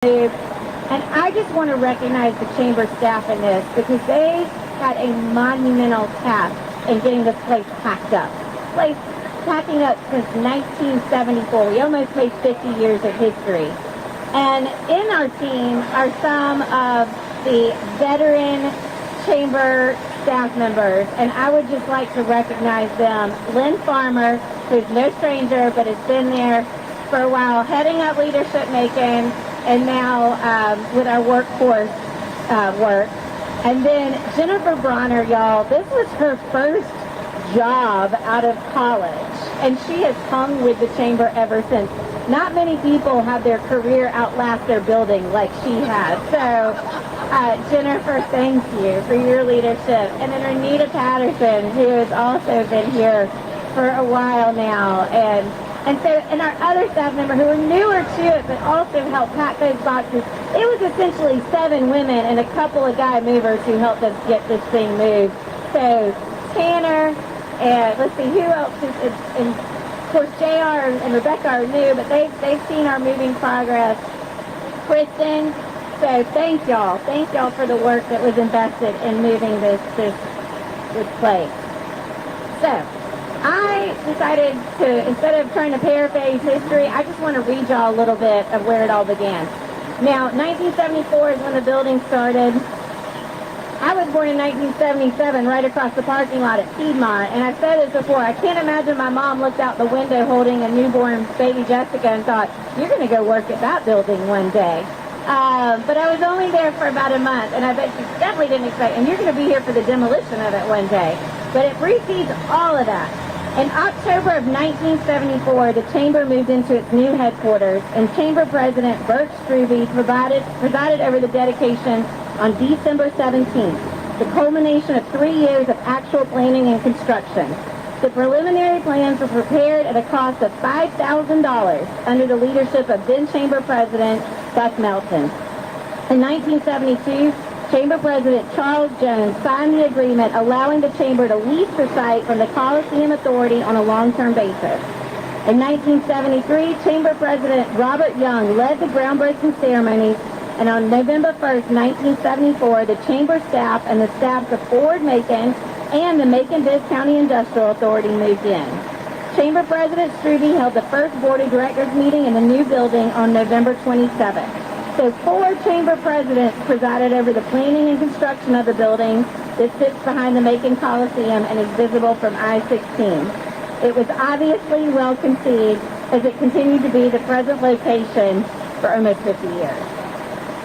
And I just want to recognize the chamber staff in this because they had a monumental task in getting this place packed up. This place packing up since 1974. We almost made 50 years of history. And in our team are some of the veteran chamber staff members, and I would just like to recognize them. Lynn Farmer, who's no stranger but has been there for a while, heading up Leadership Macon, and now with our workforce work. And then Jennifer Bronner, y'all, this was her first job out of college, and she has hung with the chamber ever since. Not many people have their career outlast their building like she has. So Jennifer, thank you for your leadership. And then Renita Patterson, who has also been here for a while now. And our other staff member who are newer to it, but also helped pack those boxes. It was essentially 7 women and a couple of guy movers who helped us get this thing moved. So Tanner, and let's see who else is, and of course JR and Rebecca are new, but they've seen our moving progress. Kristen, so thank y'all for the work that was invested in moving this place. So I decided to, instead of trying to paraphrase history, I just want to read y'all a little bit of where it all began. Now, 1974 is when the building started. I was born in 1977 right across the parking lot at Piedmont, and I've said this before, I can't imagine my mom looked out the window holding a newborn baby Jessica and thought, you're going to go work at that building one day. But I was only there for about a month, and I bet she definitely didn't expect, and you're going to be here for the demolition of it one day. But it precedes all of that. In October of 1974, the Chamber moved into its new headquarters, and Chamber President Bert Strube presided over the dedication on December 17th, the culmination of 3 years of actual planning and construction. The preliminary plans were prepared at a cost of $5,000 under the leadership of then Chamber President Gus Melton. In 1972, Chamber President Charles Jones signed the agreement allowing the Chamber to lease the site from the Coliseum Authority on a long-term basis. In 1973, Chamber President Robert Young led the groundbreaking ceremonies, and on November 1st, 1974, the Chamber staff and the staffs of Ford Macon and the Macon-Biz County Industrial Authority moved in. Chamber President Strube held the first Board of Directors meeting in the new building on November 27th. So 4 chamber presidents presided over the planning and construction of the building that sits behind the Macon Coliseum and is visible from I-16. It was obviously well conceived as it continued to be the present location for almost 50 years.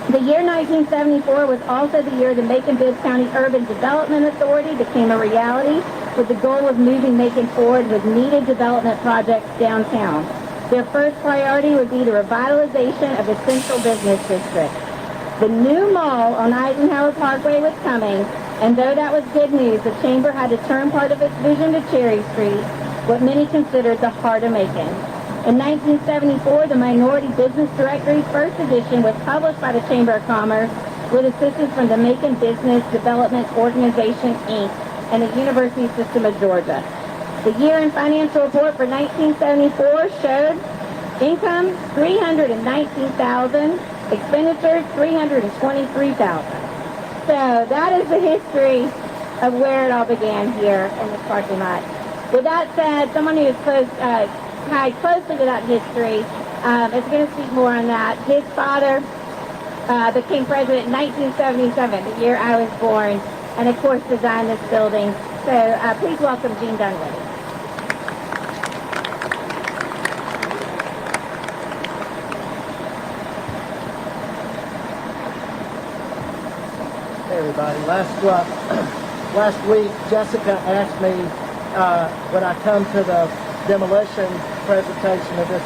The year 1974 was also the year the Macon-Biz County Urban Development Authority became a reality, with the goal of moving Macon forward with needed development projects downtown. Their first priority would be the revitalization of the Central Business District. The new mall on Eisenhower Parkway was coming, and though that was good news, the Chamber had to turn part of its vision to Cherry Street, what many considered the heart of Macon. In 1974, the Minority Business Directory's first edition was published by the Chamber of Commerce with assistance from the Macon Business Development Organization, Inc., and the University System of Georgia. The year-end financial report for 1974 showed income $319,000, expenditures $323,000. So that is the history of where it all began here in this parking lot. With that said, someone who is tied closely to that history is going to speak more on that. His father became president in 1977, the year I was born, and of course designed this building. So please welcome Gene Dunwoody. Hey everybody, last week Jessica asked me would I come to the demolition presentation of this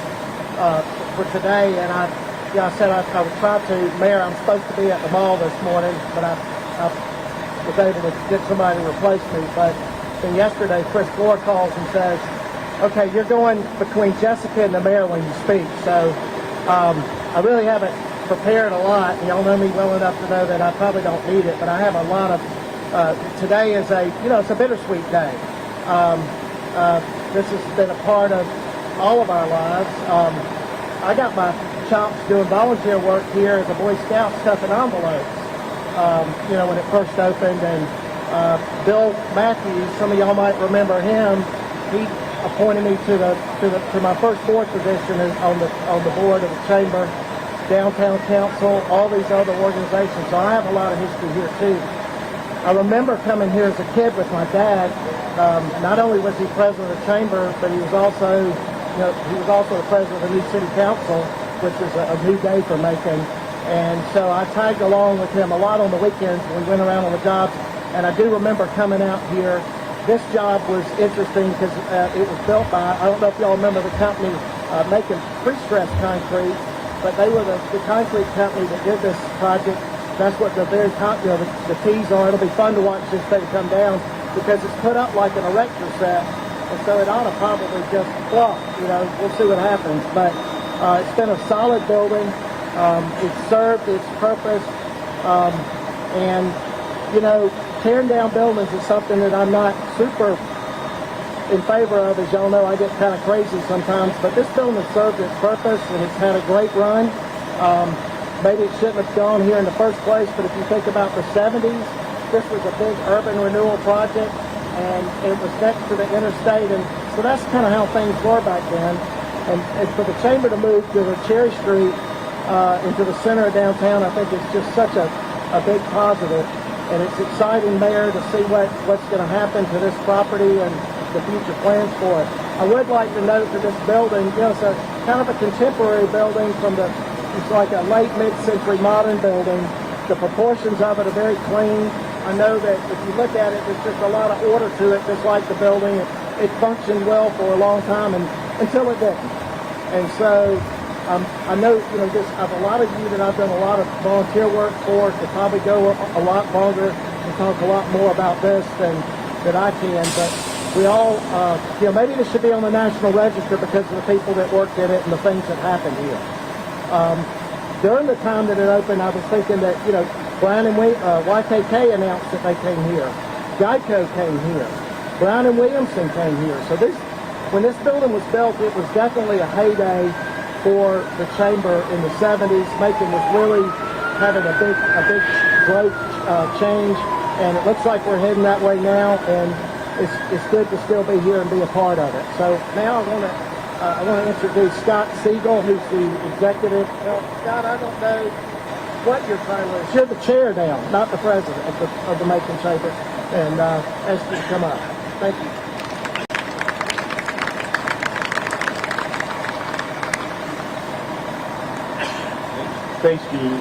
for today, and I said I would try to. Mayor, I'm supposed to be at the mall this morning, but I was able to get somebody to replace me. But then yesterday, Chris Floor calls and says, okay, you're going between Jessica and the mayor when you speak. So I really haven't prepared a lot. Y'all know me well enough to know that I probably don't need it, but I have a lot of, today is it's a bittersweet day. This has been a part of all of our lives. I got my chops doing volunteer work here as a Boy Scout stuffing envelopes. When it first opened, and Bill Matthews, some of y'all might remember him. He appointed me to my first board position on the board of the chamber, downtown council, all these other organizations. So I have a lot of history here too. I remember coming here as a kid with my dad. Not only was he president of the chamber, but he was also the president of the new city council, which is a new day for Macon. And so I tagged along with him a lot on the weekends when we went around on the jobs. And I do remember coming out here. This job was interesting because it was built by, I don't know if y'all remember the company making pre-stressed concrete, but they were the concrete company that did this project. That's what the T's are. It'll be fun to watch this thing come down because it's put up like an erector set. And so it ought to probably just flop, we'll see what happens. But it's been a solid building. It served its purpose. Tearing down buildings is something that I'm not super in favor of. As y'all know, I get kind of crazy sometimes. But this building has served its purpose, and it's had a great run. Maybe it shouldn't have gone here in the first place, but if you think about the 70s, this was a big urban renewal project, and it was next to the interstate, and so that's kind of how things were back then. And for the chamber to move to the Cherry Street into the center of downtown, I think it's just such a big positive, and it's exciting, Mayor, to see what's going to happen to this property and the future plans for it. I would like to note that this building, it's a kind of a contemporary building it's like a late mid-century modern building. The proportions of it are very clean. I know that if you look at it, there's just a lot of order to it, just like the building. It functioned well for a long time until it didn't. And so I know, just of a lot of you that I've done a lot of volunteer work for, to probably go a lot longer and talk a lot more about this than I can. But we all, maybe this should be on the National Register because of the people that worked in it and the things that happened here. During the time that it opened, I was thinking that, Brown and YKK announced that they came here. Geico came here. Brown and Williamson came here. So when this building was built, it was definitely a heyday for the chamber in the 70s. Macon was really having a big growth change, and it looks like we're heading that way now, and it's good to still be here and be a part of it. So now I want to introduce Scott Siegel, who's the executive. Well, Scott, I don't know what your title is. You're the chair now, not the president of the Macon Chamber, and ask you to come up. Thank you. Thanks, Dean.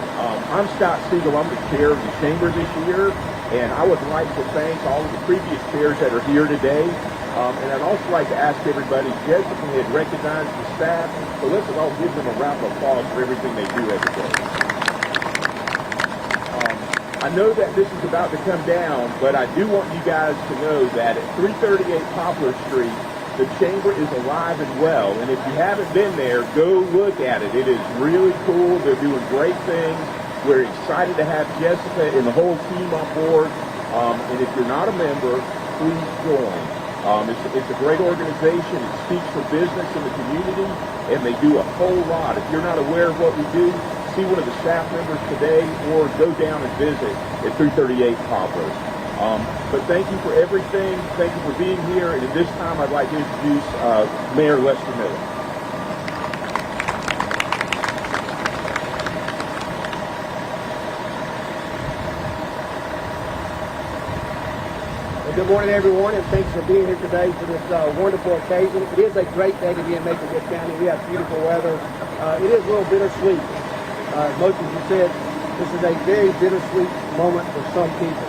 I'm Scott Siegel. I'm the chair of the chamber this year, and I would like to thank all of the previous chairs that are here today. And I'd also like to ask everybody, Jessica had recognized the staff, so let's all give them a round of applause for everything they do every day. I know that this is about to come down, but I do want you guys to know that at 338 Poplar Street, the chamber is alive and well. And if you haven't been there, go look at it. It is really cool. They're doing great things. We're excited to have Jessica and the whole team on board. And if you're not a member, please join. It's a great organization. It speaks for business in the community, and they do a whole lot. If you're not aware of what we do, see one of the staff members today or go down and visit at 338 Poplar. But thank you for everything. Thank you for being here. And at this time, I'd like to introduce Mayor Lester Miller. Well, good morning, everyone, and thanks for being here today for this wonderful occasion. It is a great day to be in Macon County. We have beautiful weather. It is a little bittersweet. Most of you said this is a very bittersweet moment for some people.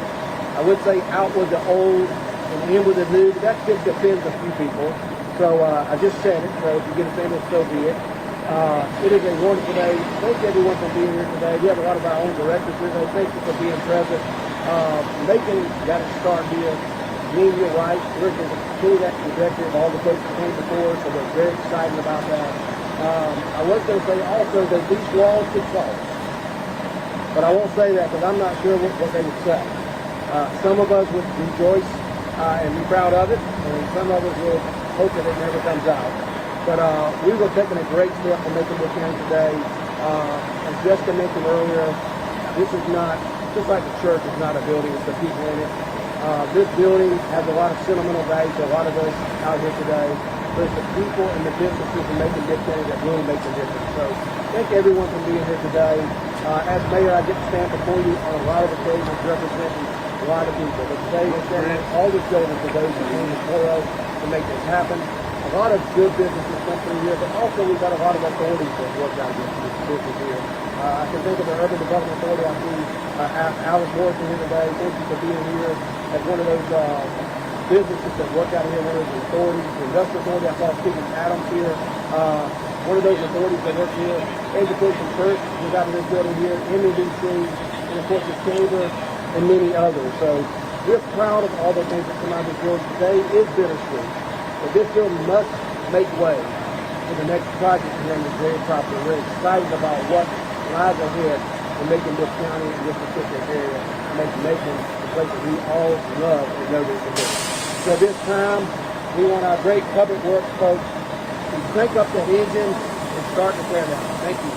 I would say out with the old and in with the new, but that just offends a few people. So I just said it, so if you get offended, so be it. It is a wonderful day. Thank everyone for being here today. We have a lot of our own directors here today. Thank you for being present. Macon got to start here. Dean, you're right. We're going to continue that trajectory of all the folks that came before, so we're very excited about that. I was going to say also that these walls could fall. But I won't say that because I'm not sure what they would say. Some of us would rejoice and be proud of it, and some of us will hope that it never comes out. But we were taking a great step in making this county today. As Jessica mentioned earlier, this is not, just like the church is not a building, it's the people in it. This building has a lot of sentimental value to a lot of us out here today. But it's the people and the businesses in Macon Dip County that really make the difference. So thank everyone for being here today. As mayor, I get to stand before you on a lot of occasions representing a lot of people. But today we're standing all the shoulders for those who came before us to make this happen. A lot of good businesses come through here, but also we've got a lot of authorities that work out this business here. I can think of the Urban Development Authority. I see Alice Morrison here today. Thank you for being here as one of those businesses that work out here, one of those authorities. The Industrial Authority, I saw Stephen Adams here. One of those authorities that work here. Education First is out of this building here, NBC, and of course the Chamber, and many others. So we're proud of all the things that come out of this building. Today is bittersweet, but this building must make way for the next project here on this very property. We're excited about what lies ahead in Macon Dip County in this particular area, to make Macon the place that we all love and know this to be. So this time, we want our great public works folks to crank up that engine and start the tear down. Thank you.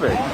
Perfect.